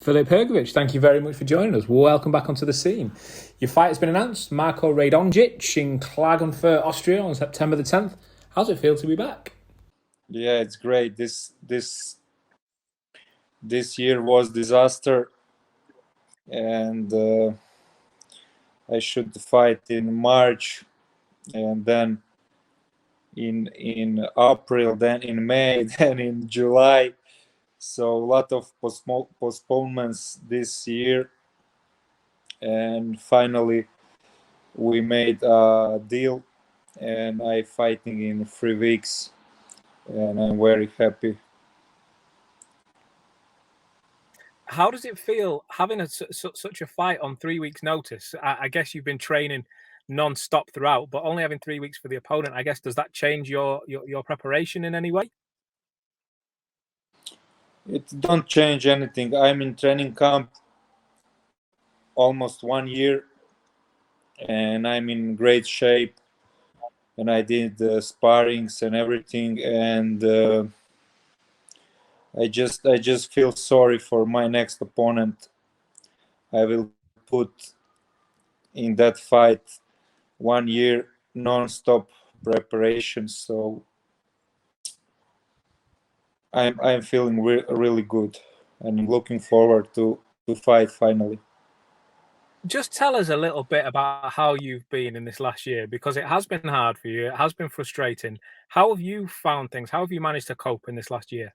Filip Hrgovic, thank you very much for joining us. Welcome back onto the scene. Your fight has been announced, Marko Radonjic in Klagenfurt, Austria on September the 10th. How's it feel to be back? Yeah, it's great. This year was disaster, and I should fight in March, and then in April, then in May, then in July. So a lot of postponements this year, and finally we made a deal, and I fighting in 3 weeks, and I'm very happy. How does it feel having such a fight on 3 weeks' notice? I guess you've been training non-stop throughout, but only having 3 weeks for the opponent. I guess, does that change your preparation in any way? It don't change anything. I'm in training camp almost 1 year, and I'm in great shape. And I did the sparrings and everything, and I just feel sorry for my next opponent. I will put in that fight 1 year non-stop preparation, so I'm feeling really good, and I'm looking forward to fight finally. Just tell us a little bit about how you've been in this last year, because it has been hard for you. It has been frustrating. How have you found things? How have you managed to cope in this last year?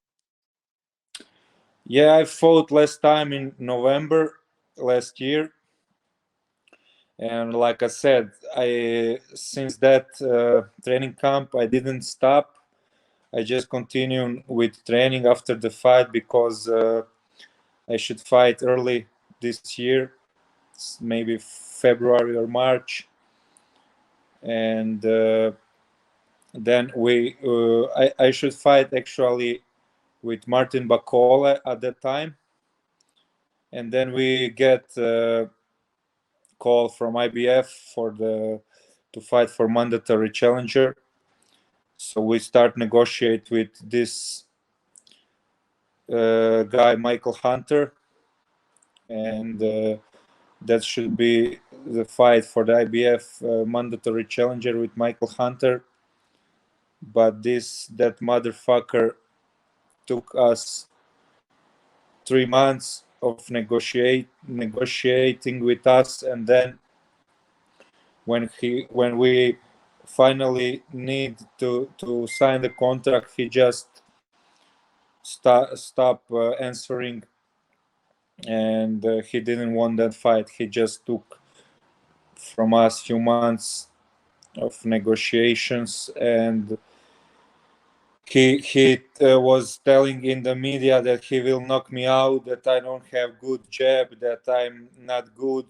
Yeah, I fought last time in November last year, and like I said, I since that training camp I didn't stop. I just continued with training after the fight because I should fight early this year, maybe February or March, and then I should fight actually with Martin Bakole at that time, and then we get a call from IBF to fight for mandatory challenger. So we start negotiate with this guy Michael Hunter, and that should be the fight for the IBF mandatory challenger with Michael Hunter. But that motherfucker took us 3 months of negotiating with us, and then when we finally need to sign the contract, he just stop answering, and he didn't want that fight. He just took from us few months of negotiations, and he was telling in the media that he will knock me out, that I don't have good jab, that I'm not good,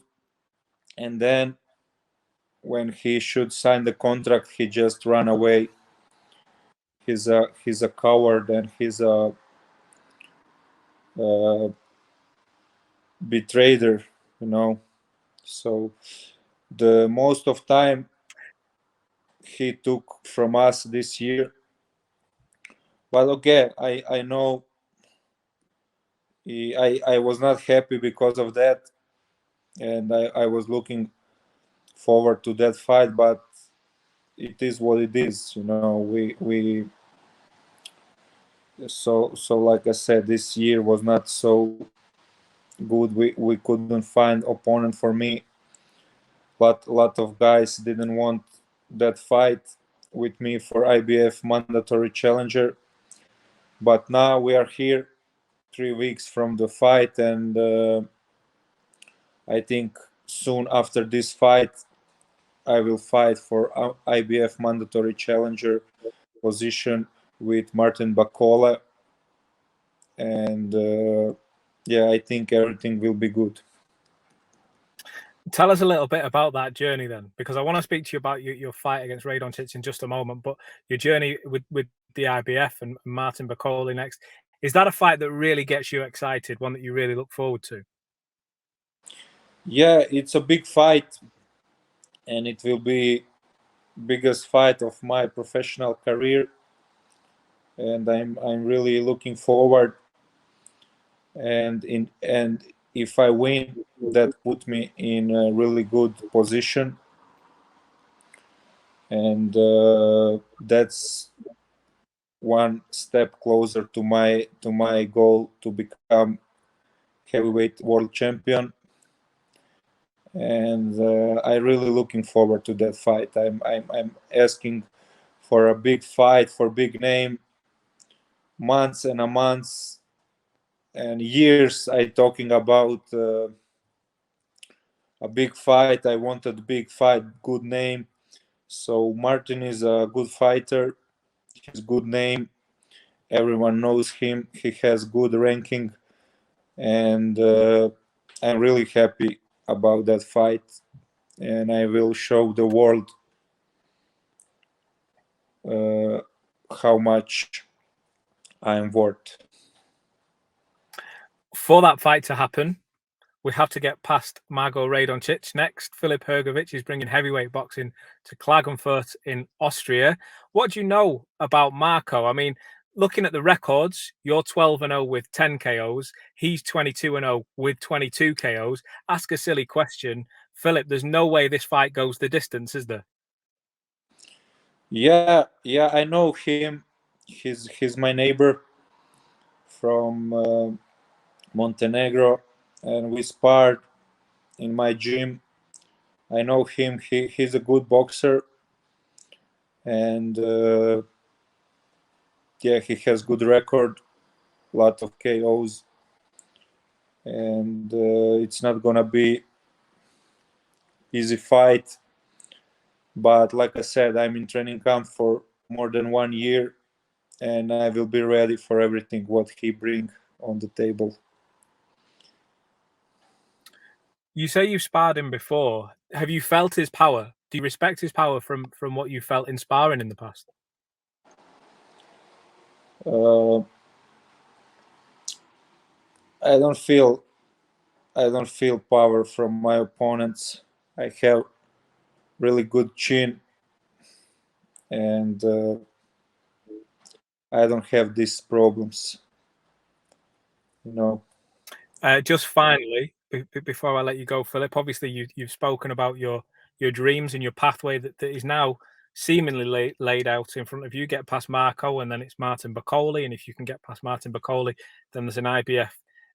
and then when he should sign the contract, he just ran away. He's a coward, and he's a betrayer, So the most of time he took from us this year. But okay, I know I was not happy because of that, and I was looking forward to that fight, but it is what it is, we so like I said, this year was not so good. We couldn't find opponent for me, but a lot of guys didn't want that fight with me for IBF mandatory challenger. But now we are here 3 weeks from the fight, and I think soon after this fight I will fight for IBF mandatory challenger position with Martin Bakole, and yeah, I think everything will be good. Tell us a little bit about that journey then, because I want to speak to you about your fight against Radonjic in just a moment, but your journey with the IBF and Martin Bakole next, is that a fight that really gets you excited, one that you really look forward to? Yeah, it's a big fight, and it will be biggest fight of my professional career, and I'm really looking forward. and if I win, that put me in a really good position, and that's one step closer to my goal to become heavyweight world champion. And I really looking forward to that fight. I'm asking for a big fight, for big name, months and a months and years. I talking about a big fight. I wanted big fight, good name. So Martin is a good fighter. His good name. Everyone knows him. He has good ranking, and I'm really happy about that fight. And I will show the world how much I am worth. For that fight to happen, we have to get past Marko Radonjic next. Filip Hrgovic is bringing heavyweight boxing to Klagenfurt in Austria. What do you know about Marko? I mean, looking at the records, you're 12-0 with 10 KOs. He's 22-0 with 22 KOs. Ask a silly question. Filip, there's no way this fight goes the distance, is there? Yeah, I know him. He's my neighbor from Montenegro, and we sparred in my gym. I know him. He's a good boxer, and yeah, he has good record, lot of KOs, and it's not gonna be easy fight. But like I said, I'm in training camp for more than 1 year, and I will be ready for everything what he bring on the table. You say you've sparred him before. Have you felt his power? Do you respect his power from what you felt in sparring in the past? I don't feel power from my opponents. I have really good chin, and I don't have these problems. Just finally, before I let you go, Filip, obviously you've spoken about your dreams and your pathway that is now seemingly laid out in front of you. Get past Marko, and then it's Martin Bakole, and if you can get past Martin Bakole, then there's an IBF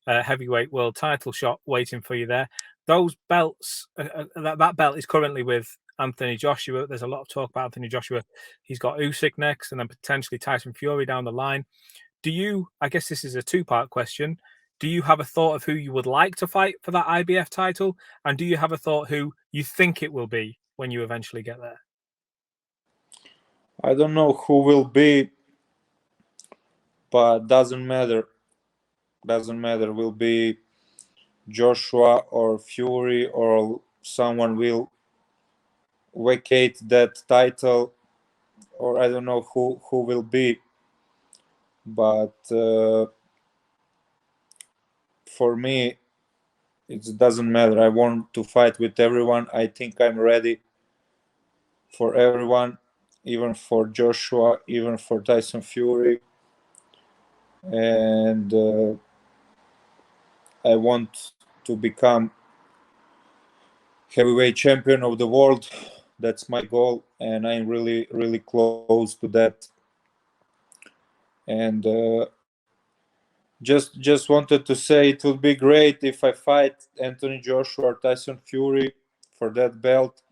heavyweight world title shot waiting for you there. Those belts, that belt is currently with Anthony Joshua. There's a lot of talk about Anthony Joshua. He's got Usyk next, and then potentially Tyson Fury down the line. Do you? I guess this is a two-part question. Do you have a thought of who you would like to fight for that IBF title? And do you have a thought who you think it will be when you eventually get there? I don't know who will be, but doesn't matter. Doesn't matter. Will be Joshua or Fury, or someone will vacate that title, or I don't know who will be. But for me, it doesn't matter. I want to fight with everyone. I think I'm ready for everyone, even for Joshua, even for Tyson Fury. And I want to become heavyweight champion of the world. That's my goal, and I'm really, really close to that. And just wanted to say it would be great if I fight Anthony Joshua or Tyson Fury for that belt,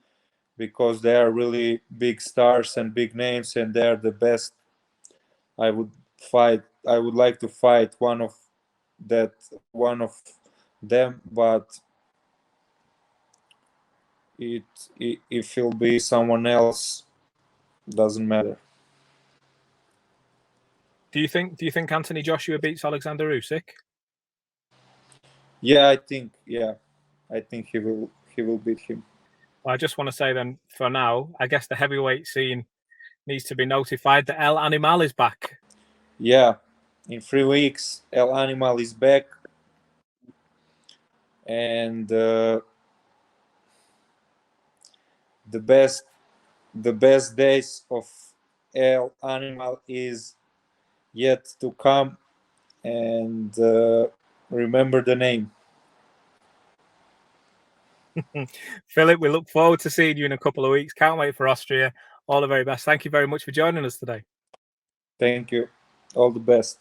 because they are really big stars and big names, and they are the best. I would like to fight one of them, but if it'll be someone else, doesn't matter. Do you think Anthony Joshua beats Alexander Usyk? Yeah, I think he will beat him. Well, I just want to say then, for now, I guess the heavyweight scene needs to be notified that El Animal is back. Yeah, in 3 weeks, El Animal is back, and the best days of El Animal is yet to come, and remember the name. Filip, we look forward to seeing you in a couple of weeks. Can't wait for Austria. All the very best. Thank you very much for joining us today. Thank you. All the best.